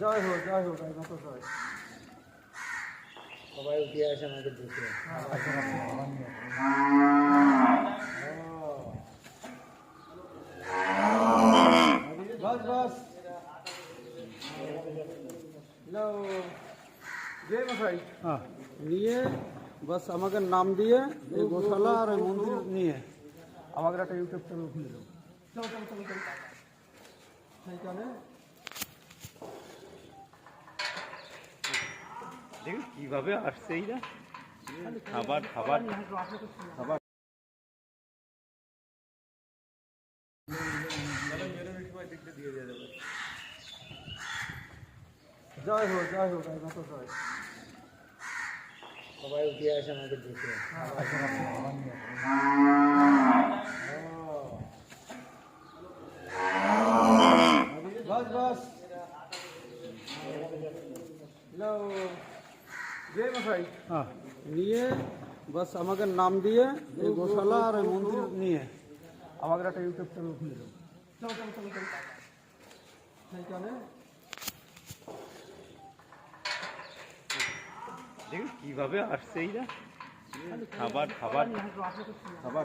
জয় হোক মতো জয়। সবাই উঠে আসে আমাকে দেখে। बस बस लो जय मशाई हाँ নিয়ে বাস আমাকে নাম দিয়ে এই গোশালা আর এই মন্দির নিয়ে আমাকে একটা ইউটিউব চ্যানেল খুলে দাও। চলো চলো চলো চলো সেইখানে দেখি কিভাবে আসছে এইটা খাবার খাবার খাবার জয় হোক মতো জয়। সবাই উঠে আসে আমাকে দেখে। बस बस लो जय मशाई हाँ নিয়ে বাস আমাকে নাম দিয়ে এই গোশালা আর এই মন্দির নিয়ে আমাকে একটা ইউটিউব চ্যানেল খুলে দাও। চলো চলো চলো চলো সেইখানে দেখি কিভাবে আসছে এইটা খাবার খাবার খাবার